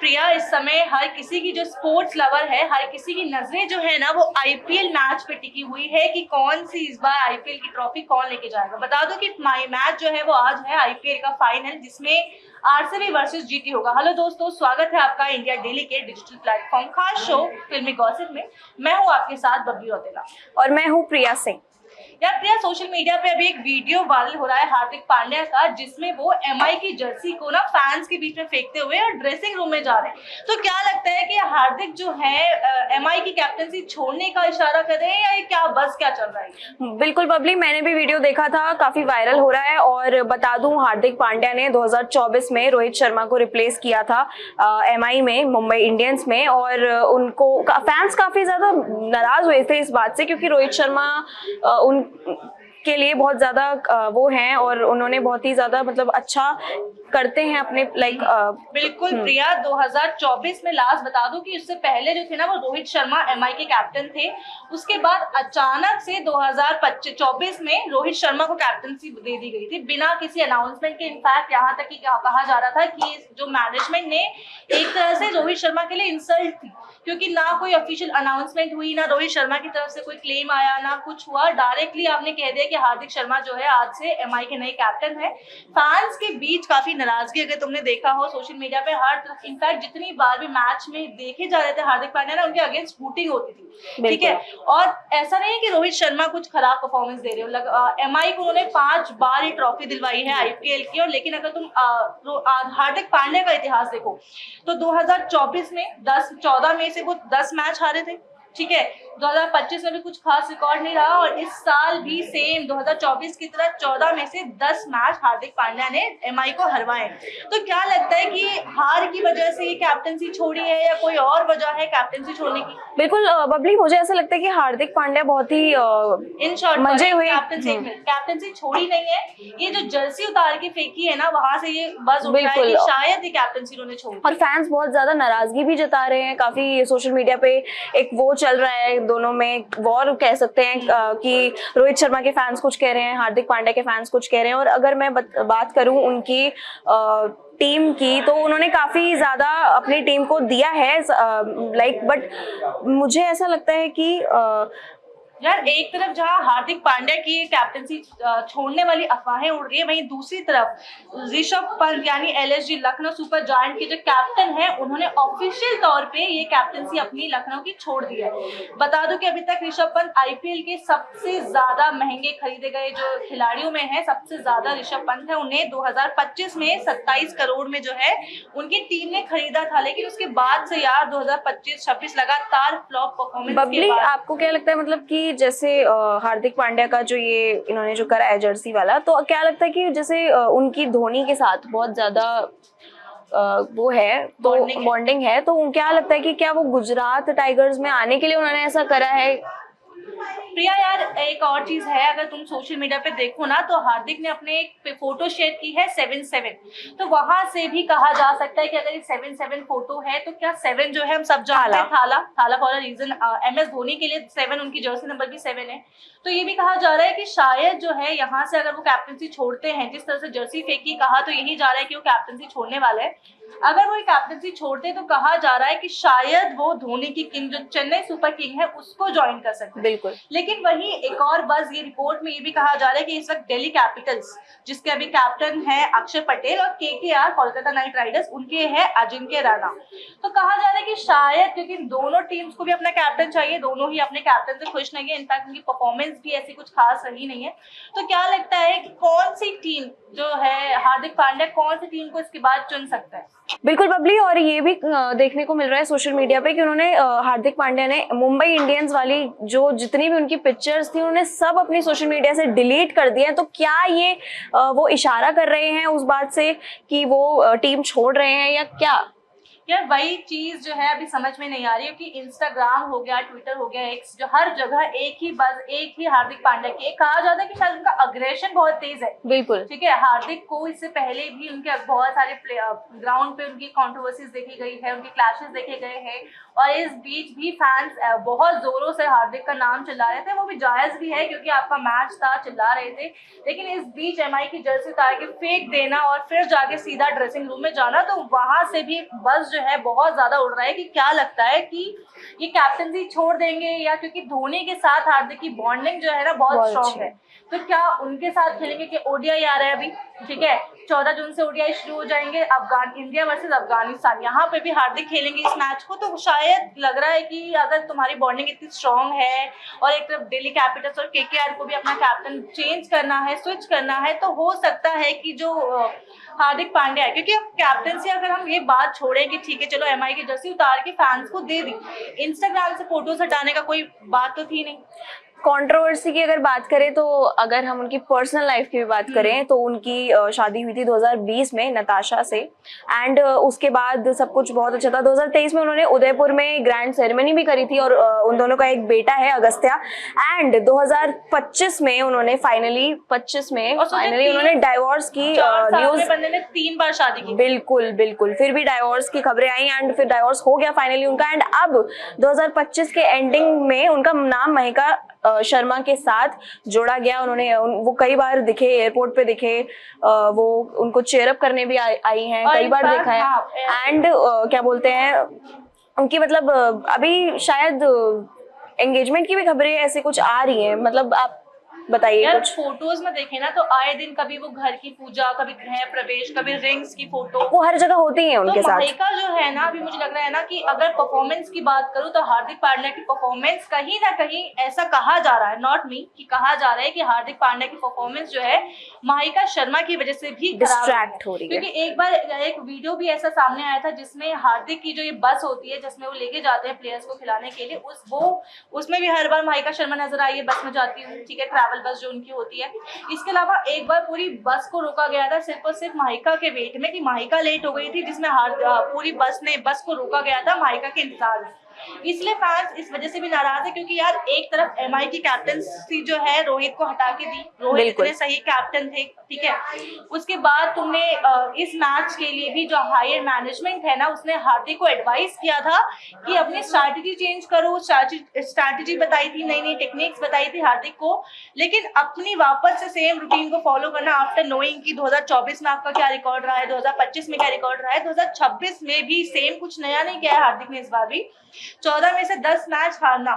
प्रिया, इस समय हर किसी की जो स्पोर्ट्स लवर है, हर किसी की नजरें जो है ना वो आईपीएल मैच पे टिकी हुई है कि कौन सी इस बार आईपीएल की ट्रॉफी कौन लेके जाएगा। बता दो कि मैच जो है वो आज है आईपीएल का फाइनल, जिसमें आरसीबी वर्सेस जीटी होगा। हेलो दोस्तों, स्वागत है आपका इंडिया डेली के डिजिटल प्लेटफॉर्म खास शो फिल्मी गॉसिप में। मैं हूँ आपके साथ बबली रौतेला और मैं हूँ प्रिया सिंह। यार प्रिया, सोशल मीडिया पे अभी एक वीडियो वायरल हो रहा है हार्दिक पांड्या का, जिसमें वो एमआई की जर्सी को ना फैंस के बीच में फेंकते हुए और ड्रेसिंग रूम में जा रहे हैं। तो क्या लगता है कि हार्दिक जो है एमआई की कैप्टनसी छोड़ने का इशारा कर रहे हैं या ये क्या बस क्या चल रहा है? बिल्कुल बबली, मैंने भी वीडियो देखा था, काफी वायरल हो रहा है। और बता दूं, हार्दिक पांड्या ने 2024 में रोहित शर्मा को रिप्लेस किया था एमआई में, मुंबई इंडियंस में। और उनको फैंस काफी ज्यादा नाराज हुए थे इस बात से, क्योंकि रोहित शर्मा उन के लिए बहुत ज्यादा वो हैं और उन्होंने बहुत ही ज्यादा मतलब अच्छा करते हैं अपने बिल्कुल प्रिया, 2024 में लास्ट बता दूं कि उससे पहले जो थे ना वो रोहित शर्मा एमआई के कैप्टन थे। उसके बाद अचानक से 2024 में रोहित शर्मा को कैप्टनसी दे दी गई थी बिना किसी अनाउंसमेंट के। इनफैक्ट यहाँ तक कि कहा जा रहा था कि जो मैनेजमेंट ने एक तरह से रोहित शर्मा के लिए इंसल्ट थी, क्योंकि ना कोई ऑफिशियल अनाउंसमेंट हुई, ना रोहित शर्मा की तरफ से कोई क्लेम आया, ना कुछ हुआ। डायरेक्टली आपने कह दिया कि हार्दिक शर्मा जो है आज से एमआई के नए कैप्टन है। फैंस के बीच काफी नाराजगी, अगर तुमने देखा हो सोशल मीडिया पे हर तरफ, इनफैक्ट जितनी बार भी मैच में देखे जा रहे थे हार्दिक पांड्या ना, उनके अगेंस्ट वोटिंग होती थी। ठीक है, और ऐसा नहीं है कि रोहित शर्मा कुछ खराब परफॉर्मेंस दे रहे हो। एमआई को उन्होंने 5 बार ही ट्रॉफी दिलवाई है आईपीएल की। और लेकिन अगर तुम हार्दिक पांड्या का इतिहास देखो तो 2024 में 14 में से वो 10 मैच हारे थे। ठीक है, 2025 में भी कुछ खास रिकॉर्ड नहीं रहा, और इस साल भी सेम 2024 की तरह 14 में से 10 मैच हार्दिक पांड्या ने एमआई को हरवाए। तो क्या लगता है कि हार की वजह से ये कैप्टनसी छोड़ी है या कोई और वजह है कैप्टनसी छोड़ने की? बिल्कुल बबली, मुझे ऐसा लगता है कि हार्दिक पांड्या बहुत ही इन शॉर्ट मजे हुए कैप्टनसी छोड़ी नहीं है। ये जो जर्सी उतार के फेंकी है ना, वहां से ये बस उठ रहा है कि शायद ये कैप्टनसी उन्होंने छोड़ी। और फैंस बहुत ज्यादा नाराजगी भी जता रहे हैं, काफी सोशल मीडिया पे एक वो चल रहा है, दोनों में वॉर कह सकते हैं कि रोहित शर्मा के फैंस कुछ कह रहे हैं, हार्दिक पांड्या के फैंस कुछ कह रहे हैं। और अगर मैं बात करूं उनकी टीम की, तो उन्होंने काफी ज्यादा अपनी टीम को दिया है बट मुझे ऐसा लगता है कि यार एक तरफ जहां हार्दिक पांड्या की कैप्टनसी छोड़ने वाली अफवाहें उड़ रही है, वहीं दूसरी तरफ ऋषभ पंत यानी एलएसजी लखनऊ सुपर जायंट के जो कैप्टन है, उन्होंने ऑफिशियल तौर पे ये कैप्टनसी अपनी लखनऊ की छोड़ दी है। बता दूं कि अभी तक ऋषभ पंत आईपीएल के सबसे ज्यादा महंगे खरीदे गए जो खिलाड़ियों में है, सबसे ज्यादा ऋषभ पंत है। उन्हें 2025 में 27 करोड़ में जो है उनकी टीम ने खरीदा था, लेकिन उसके बाद से यार 2025-26 लगातार फ्लॉप परफॉर्मेंस। बबली, आपको क्या लगता है मतलब कि जैसे हार्दिक पांड्या का जो ये इन्होंने जो करा है जर्सी वाला, तो क्या लगता है कि जैसे उनकी धोनी के साथ बहुत ज्यादा वो है, तो बॉन्डिंग है, तो क्या लगता है कि क्या वो गुजरात टाइगर्स में आने के लिए उन्होंने ऐसा करा है? प्रिया यार, एक और चीज है, अगर तुम सोशल मीडिया पे देखो ना तो हार्दिक ने अपने एक फोटो शेयर की है 7-7, तो वहां से भी कहा जा सकता है कि अगर ये 7-7 फोटो है तो क्या 7 जो है हम सब जानते हैं Thala for a reason. MS Dhoni के लिए 7 उनकी जर्सी नंबर की 7 है। तो ये भी कहा जा रहा है कि शायद जो है यहाँ से अगर वो कैप्टनसी छोड़ते हैं, जिस तरह से जर्सी फेंकी, कहा तो यही जा रहा है कि वो कैप्टनसी छोड़ने वाले हैं। अगर वो कैप्टनसी छोड़ते तो कहा जा रहा है कि शायद वो धोनी की किंग जो चेन्नई सुपर किंग है उसको ज्वाइन कर सकते हैं। बिल्कुल। लेकिन वही एक और बस ये रिपोर्ट में ये भी कहा जा रहा है कि इस वक्त दिल्ली कैपिटल्स, जिसके अभी कैप्टन है अक्षर पटेल, और केकेआर कोलकाता नाइट राइडर्स, उनके है अजिंक्य राणा। तो कहा जा रहा है कि शायद, क्योंकि दोनों टीम्स को भी अपना कैप्टन चाहिए, दोनों ही अपने कैप्टन से खुश नहीं है, इनफैक्ट उनकी परफॉर्मेंस भी ऐसी कुछ खास रही नहीं है। तो क्या लगता है कि कौन सी टीम जो है हार्दिक पांड्या कौन सी टीम को इसके बाद चुन सकता है? बिल्कुल बबली, और ये भी देखने को मिल रहा है सोशल मीडिया पे कि उन्होंने हार्दिक पांड्या ने मुंबई इंडियंस वाली जो जितनी भी उनकी पिक्चर्स थी, उन्होंने सब अपनी सोशल मीडिया से डिलीट कर दिया है। तो क्या ये वो इशारा कर रहे हैं उस बात से कि वो टीम छोड़ रहे हैं या क्या? यार वही चीज जो है अभी समझ में नहीं आ रही है कि इंस्टाग्राम हो गया, ट्विटर हो गया, एक्स, जो हर जगह एक ही हार्दिक पांड्या की। कहा जाता है कि शायद उनका अग्रेशन बहुत तेज है। बिल्कुल। ठीक है, हार्दिक को इससे पहले भी उनके बहुत सारे ग्राउंड पे उनकी कंट्रोवर्सीज देखी गई है, उनके क्लैशेस देखे गए हैं, और इस बीच भी फैंस बहुत जोरों से हार्दिक का नाम चिल्ला रहे थे। वो भी जायज भी है क्योंकि आपका मैच था, चिल्ला रहे थे। लेकिन इस बीच एमआई की जर्सी उतार के फेंक देना और फिर जाके सीधा ड्रेसिंग रूम में जाना, तो वहां से भी बस जो है बहुत ज्यादा उड़ रहा है कि क्या लगता है कि ये कैप्टनसी छोड़ देंगे, या क्योंकि धोनी के साथ हार्दिक की बॉन्डिंग जो है ना बहुत स्ट्रॉन्ग है, तो क्या उनके साथ खेलेंगे? कि ओडीआई आ रहा है अभी, ठीक है, 14 जून से ओडीआई शुरू हो जाएंगे, इंडिया वर्सेस अफगानिस्तान, यहाँ पे भी हार्दिक खेलेंगे इस मैच को। तो शायद लग रहा है कि अगर तुम्हारी बॉन्डिंग इतनी स्ट्रॉन्ग है और एक तरफ दिल्ली कैपिटल्स और केकेआर को भी अपना कैप्टन चेंज करना है, स्विच करना है, तो हो सकता है कि जो हार्दिक पांड्या है, क्योंकि अब कैप्टनसी अगर हम ये बात छोड़ें कि ठीक है चलो एमआई की जर्सी उतार के फैंस को दे दी, इंस्टाग्राम से फोटोज हटाने का कोई बात तो थी नहीं। कंट्रोवर्सी की अगर बात करें तो अगर हम उनकी पर्सनल लाइफ की भी बात करें तो उनकी शादी हुई थी 2020 में नताशा से, एंड उसके बाद सब कुछ बहुत अच्छा था। 2023 में उन्होंने उदयपुर में ग्रैंड सेरेमनी भी करी थी और उन दोनों का एक बेटा है अगस्त्या, एंड 2025 में उन्होंने फाइनली उन्होंने डाइवोर्स की न्यूज, बंदे ने 3 बार शादी की, बिल्कुल बिल्कुल, फिर भी डाइवोर्स की खबरें आई एंड फिर डाइवोर्स हो गया फाइनली उनका, एंड अब 2025 के एंडिंग में उनका नाम महिका शर्मा के साथ जोड़ा गया। उन्होंने वो कई बार दिखे, एयरपोर्ट पे दिखे, वो उनको चेयरअप करने भी आई हैं, कई बार देखा है, एंड क्या बोलते हैं उनकी मतलब अभी शायद एंगेजमेंट की भी खबरें ऐसे कुछ आ रही हैं। मतलब आप बताइए यार कुछ। फोटोज में देखे ना तो आए दिन कभी वो घर की पूजा, कभी गृह प्रवेश, कभी रिंग्स की फोटो, वो हर जगह होती है उनके तो साथ। महिका जो है ना, अभी मुझे लग रहा है ना कि अगर परफॉर्मेंस की बात करूं तो हार्दिक पांड्या की परफॉर्मेंस कहीं ना कहीं, ऐसा कहा जा रहा है, नॉट मी, कि कहा जा रहा है कि हार्दिक पांड्या की परफॉर्मेंस जो है महिका शर्मा की वजह से भी डिस्ट्रैक्ट हो रही है। क्योंकि एक बार एक वीडियो भी ऐसा सामने आया था जिसमें हार्दिक की जो ये बस होती है जिसमें वो लेके जाते हैं प्लेयर्स को खिलाने के लिए, उसमें भी हर बार महिका शर्मा नजर आई है, बस में जाती हूँ, ठीक है, ट्रैवल बस जो उनकी होती है। इसके अलावा एक बार पूरी बस को रोका गया था सिर्फ और सिर्फ महिका के वेट में, कि महिका लेट हो गई थी, जिसमें पूरी बस को रोका गया था महिका के इंतजार में। इसलिए फैंस इस वजह से भी नाराज है, क्योंकि यार एक तरफ एमआई की कैप्टनसी जो है रोहित को हटा के दी, रोहित इतने सही कैप्टन थे, ठीक है, उसके बाद तुमने इस मैच के लिए भी जो हायर मैनेजमेंट है ना, उसने हार्दिक को एडवाइस किया था कि अपनी स्ट्रैटेजी चेंज करो, स्ट्रैटेजी बताई थी, नई नई टेक्निक्स बताई थी हार्दिक को, लेकिन अपनी वापस से सेम रूटीन को फॉलो करना आफ्टर नोइंग कि 2024 में आपका क्या रिकॉर्ड रहा है, 2025 में क्या रिकॉर्ड रहा है, 2026 में भी सेम कुछ नया नहीं किया है हार्दिक ने इस बार भी। 14 में से 10 मैच हारना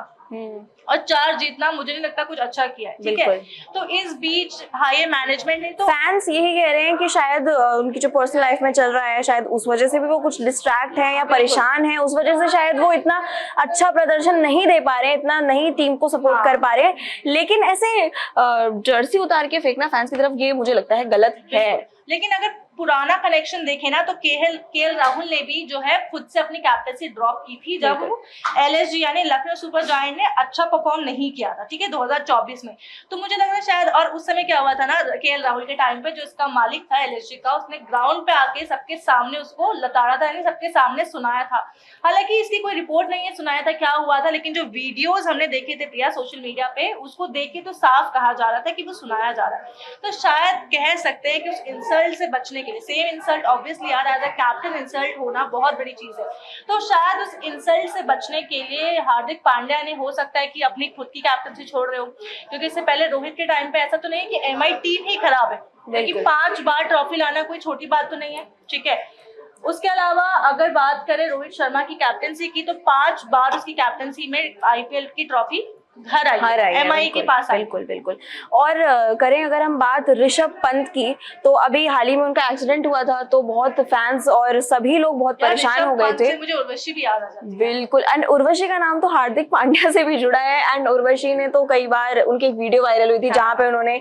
और 4 जीतना, मुझे नहीं लगता कुछ अच्छा किया है, ठीक है। तो इस बीच हायर मैनेजमेंट ने तो फैंस यही कह रहे हैं कि शायद उनकी जो पर्सनल लाइफ में चल रहा है, शायद उस वजह से भी वो कुछ डिस्ट्रैक्ट है या परेशान है, उस वजह से शायद वो इतना अच्छा प्रदर्शन नहीं दे पा रहे, इतना नहीं टीम को सपोर्ट कर पा रहे। लेकिन ऐसे जर्सी उतार के फेंकना फैंस की तरफ, ये मुझे लगता है गलत है। लेकिन अगर पुराना कनेक्शन देखे ना तो केएल राहुल ने भी जो है खुद से अपनी कैप्टनसी ड्रॉप की थी जब एलएसजी यानी लखनऊ सुपर जायंट ने अच्छा परफॉर्म नहीं किया था, ठीक है, 2024 में। तो मुझे लग रहा है शायद, और उस समय क्या हुआ था ना, केएल राहुल के टाइम पे जो इसका मालिक था एलएसजी का, उसने ग्राउंड पे आके सबके सामने उसको लताड़ा था, यानी सबके सामने सुनाया था। हालांकि इसकी कोई रिपोर्ट नहीं है सुनाया था क्या हुआ था, लेकिन जो वीडियोज हमने देखे थे प्रिया सोशल मीडिया पे, उसको देख के तो साफ कहा जा रहा था कि वो सुनाया जा रहा है। तो शायद कह सकते हैं कि उस इंसल्ट से बचने के लिए, सेम इंसल्ट ऑब्वियसली यार एज अ कैप्टन इंसल्ट होना बहुत बड़ी चीज है, तो शायद उस इंसल्ट से बचने के लिए हार्दिक पांड्या ने, हो सकता है कि अपनी खुद की कैप्टनसी छोड़ रहे हो, क्योंकि इससे पहले रोहित के टाइम पे ऐसा तो नहीं है कि एमआई टीम ही खराब है, क्योंकि 5 बार ट्रॉफी लाना कोई छोटी बात तो नहीं है, ठीक है। उसके अलावा अगर बात करें रोहित शर्मा की कैप्टनसी की, तो 5 बार उसकी कैप्टनसी में आईपीएल की ट्रॉफी घर आई एमआई के पास, बिल्कुल बिल्कुल। और करें अगर हम बात ऋषभ पंत की, तो अभी हाल ही में उनका एक्सीडेंट हुआ था, तो बहुत फैंस और सभी लोग बहुत परेशान हो गए थे। मुझे उर्वशी भी याद आ जाती है। बिल्कुल, एंड उर्वशी का नाम तो हार्दिक पांड्या से भी जुड़ा है, एंड उर्वशी ने तो कई बार, उनकी एक वीडियो वायरल हुई थी जहाँ पे उन्होंने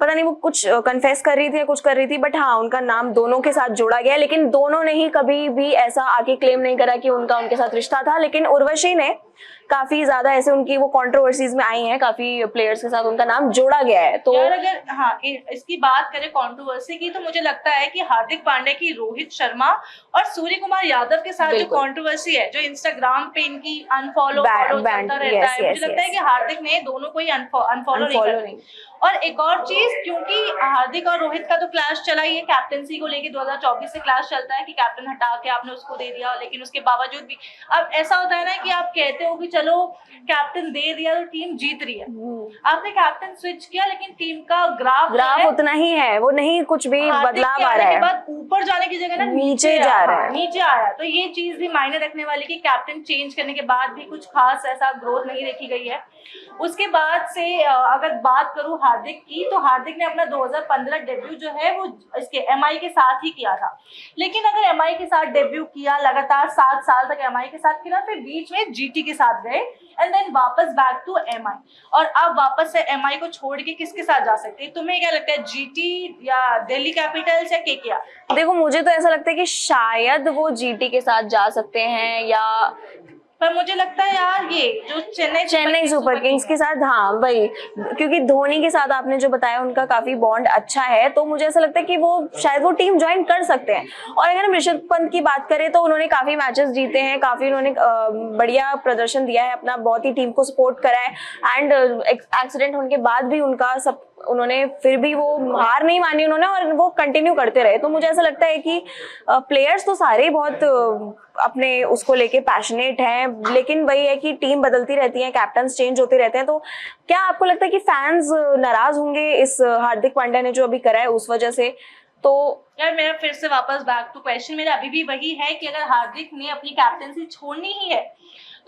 पता नहीं वो कुछ कन्फेस कर रही थी या कुछ कर रही थी, बट हाँ उनका नाम दोनों के साथ जोड़ा गया, लेकिन दोनों ने ही कभी भी ऐसा आके क्लेम नहीं करा कि उनके साथ रिश्ता था। लेकिन उर्वशी ने काफी ज्यादा ऐसे, उनकी वो कंट्रोवर्सीज में आई हैं, काफी प्लेयर्स के साथ उनका नाम जोड़ा गया है। तो यार अगर इसकी बात करें कंट्रोवर्सी की, तो मुझे लगता है कि हार्दिक पांड्या की रोहित शर्मा और सूर्य कुमार यादव के साथ जो कंट्रोवर्सी है, जो इंस्टाग्राम पे इनकी अनफॉलो चलता रहता है, मुझे लगता है कि हार्दिक ने दोनों को ही अनफॉलो नहीं। और एक और चीज, क्योंकि हार्दिक और रोहित का तो क्लैश चला ही है कैप्टनसी को लेके, 2024 से क्लैश चलता है कि कैप्टन हटा के आपने उसको दे दिया, लेकिन उसके बावजूद भी अब ऐसा होता है ना कि आप कहते हो कि चलो कैप्टन दे दिया और टीम जीत रही है। आपने कैप्टन स्विच किया लेकिन टीम का ग्राफ उतना ही है, वो नहीं कुछ भी बदलाव आ रहा है, बाद ऊपर जाने की जगह ना नीचे जा रहा है, नीचे आया। तो ये चीज भी मायने रखने वाली कि कैप्टन चेंज करने के बाद भी कुछ खास ऐसा ग्रोथ नहीं देखी गई है। उसके बाद से अगर बात करूं हार्दिक की, तो हार्दिक ने अपना 2015 डेब्यू जो है वो इसके एमआई के साथ ही किया था। लेकिन अगर एमआई के साथ डेब्यू किया, लगातार 7 साल तक एमआई के साथ खेला, फिर बीच में जीटी के साथ गए एंड देन वापस बैक टू एमआई, और अब वापस से एमआई को छोड़ के किसके साथ जा सकते हैं? तुम्हें क्या लगता है, जीटी या दिल्ली कैपिटल्स या केकेआर? देखो मुझे तो ऐसा लगता है कि शायद वो जीटी के साथ जा सकते हैं, या पर मुझे लगता है यार ये जो चेन्नई सुपर किंग्स के साथ, हाँ वही, क्योंकि धोनी के साथ आपने जो बताया उनका काफी बॉन्ड अच्छा है, तो मुझे ऐसा लगता है कि वो शायद वो टीम ज्वाइन कर सकते हैं। और अगर हम ऋषभ पंत की बात करें तो उन्होंने काफी मैचेस जीते हैं, काफी उन्होंने बढ़िया प्रदर्शन दिया है, अपना बहुत ही टीम को सपोर्ट करा है, एंड एक्सीडेंट होने के बाद भी उनका सब उन्होंने फिर भी वो हार नहीं मानी उन्होंने, और वो कंटिन्यू करते रहे। तो मुझे ऐसा लगता है कि प्लेयर्स तो सारे ही बहुत अपने उसको लेके पैशनेट हैं, लेकिन वही है कि टीम बदलती रहती है, कैप्टन्स चेंज होते रहते हैं। तो क्या आपको लगता है कि फैंस नाराज होंगे इस हार्दिक पांड्या ने जो अभी करा है उस वजह से? तो यार मेरा फिर से वापस बैक टू क्वेश्चन मेरा अभी भी वही है कि अगर हार्दिक ने अपनी कैप्टनसी छोड़नी ही है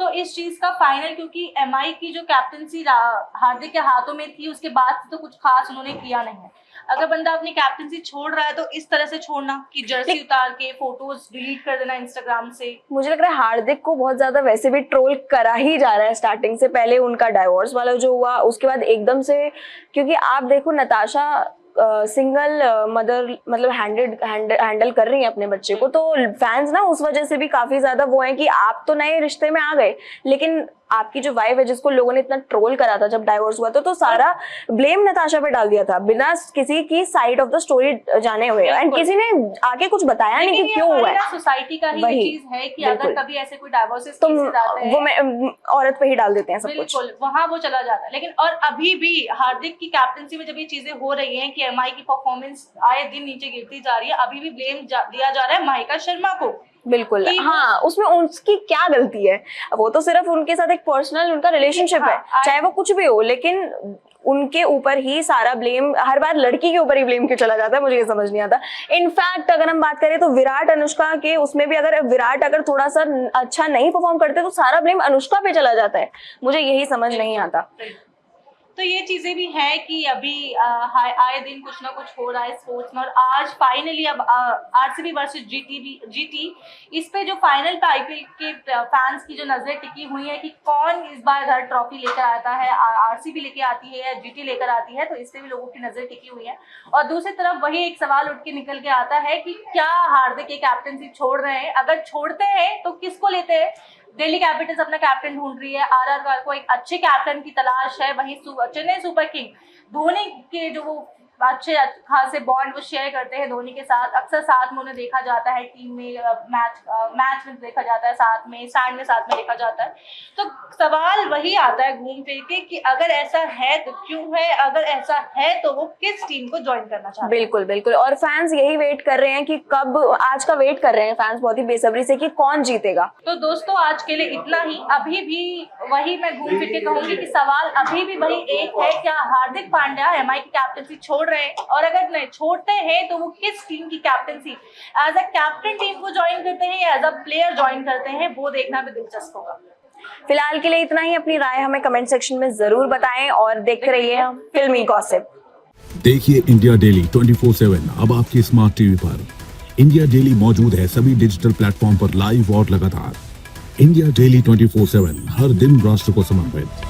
तो इस चीज का फाइनल, क्योंकि एमआई की जो कैप्टनसी हार्दिक के हाथों में थी उसके बाद तो कुछ खास उन्होंने किया नहीं है। अगर बंदा अपनी कैप्टनसी छोड़ रहा है तो इस तरह से छोड़ना कि जर्सी उतार के फोटोज डिलीट कर देना इंस्टाग्राम से। मुझे लग रहा है हार्दिक को बहुत ज्यादा वैसे भी ट्रोल करा ही जा रहा है स्टार्टिंग से। पहले उनका डाइवोर्स वाला जो हुआ, उसके बाद एकदम से, क्योंकि आप देखो नताशा सिंगल मदर मतलब हैंडल कर रही है अपने बच्चे को, तो फैंस ना उस वजह से भी काफी ज्यादा वो है कि आप तो नए रिश्ते में आ गए, लेकिन आपकी जो वाइफ है जिसको लोगों ने इतना ट्रोल करा था जब डाइवोर्स हुआ तो सारा ब्लेम नताशा पे डाल दिया था बिना किसी की साइड ऑफ द स्टोरी जाने हुए, एंड किसी ने आगे कुछ बताया नहीं कि क्यों हुआ है। सोसाइटी का ही चीज है कि अगर कभी ऐसे कोई डाइवोर्सेस केसेस आते हैं, वो औरत पे ही डाल देते हैं सब कुछ, बिल्कुल वहां वो चला जाता है। लेकिन और अभी भी हार्दिक की कैप्टनसी में जब ये चीजें हो रही हैं कि एमआई की परफॉर्मेंस आए दिन नीचे गिरती जा रही है, अभी भी ब्लेम दिया जा रहा है महिका शर्मा को। बिल्कुल, हाँ, उसमें उसकी क्या गलती है? वो तो सिर्फ उनके साथ एक पर्सनल उनका रिलेशनशिप है, चाहे वो कुछ भी हो, लेकिन उनके ऊपर ही सारा ब्लेम, हर बार लड़की के ऊपर ही ब्लेम क्यों चला जाता है, मुझे ये समझ नहीं आता। इनफैक्ट अगर हम बात करें तो विराट अनुष्का के उसमें भी अगर विराट अगर थोड़ा सा अच्छा नहीं परफॉर्म करते तो सारा ब्लेम अनुष्का पे चला जाता है, मुझे यही समझ नहीं आता। तो ये चीजें भी है कि अभी आए दिन कुछ ना कुछ हो रहा है स्पोर्ट्स में, और आज फाइनली अब आरसीबी वर्सेस जीटी इस पे जो फाइनल पे आईपीएल के फैंस की जो नजरें टिकी हुई है कि कौन इस बार घर ट्रॉफी लेकर आता है, आरसीबी लेके आती है या जीटी लेकर आती है, तो इससे भी लोगों की नजर टिकी हुई है। और दूसरी तरफ वही एक सवाल उठ के निकल के आता है कि क्या हार्दिक कैप्टनसी छोड़ रहे हैं? अगर छोड़ते हैं तो किसको लेते हैं? दिल्ली कैपिटल्स अपना कैप्टन ढूंढ रही है, आरआर को एक अच्छे कैप्टन की तलाश है, वहीं चेन्नई सुपर किंग धोनी के जो वो अच्छे खासे बॉन्ड वो शेयर करते हैं धोनी के साथ, अक्सर साथ में उन्हें देखा जाता है, टीम में मैच में देखा जाता है, साथ में स्टैंड में साथ में देखा जाता है। तो सवाल वही आता है घूम फिर के कि अगर ऐसा है तो क्यों है, अगर ऐसा है तो वो किस टीम को ज्वाइन करना चाहते हैं। बिल्कुल बिल्कुल, और फैंस यही वेट कर रहे हैं कि कब, आज का वेट कर रहे हैं फैंस बहुत ही बेसब्री से कि कौन जीतेगा। तो दोस्तों आज के लिए इतना ही। अभी भी वही मैं घूम फिर के कहूंगी कि सवाल अभी भी वही एक है, क्या हार्दिक पांड्या एमआई की कैप्टनसी छोड़ रहे हैं, और अगर नहीं छोड़ते हैं तो वो किस टीम की captaincy as a captain team को ज्वाइन करते हैं या एज अ प्लेयर ज्वाइन करते हैं, वो देखना भी दिलचस्प होगा। फिलहाल के लिए इतना ही। अपनी राय हमें कमेंट सेक्शन में जरूर बताएं और देखते रहिए फिल्मी गॉसिप। देखिए इंडिया डेली 24/7 अब आपकी स्मार्ट टीवी पर। इंडिया डेली मौजूद है सभी डिजिटल प्लेटफॉर्म पर लाइव और लगातार। इंडिया डेली 24/7 हर दिन राष्ट्र को समर्पित।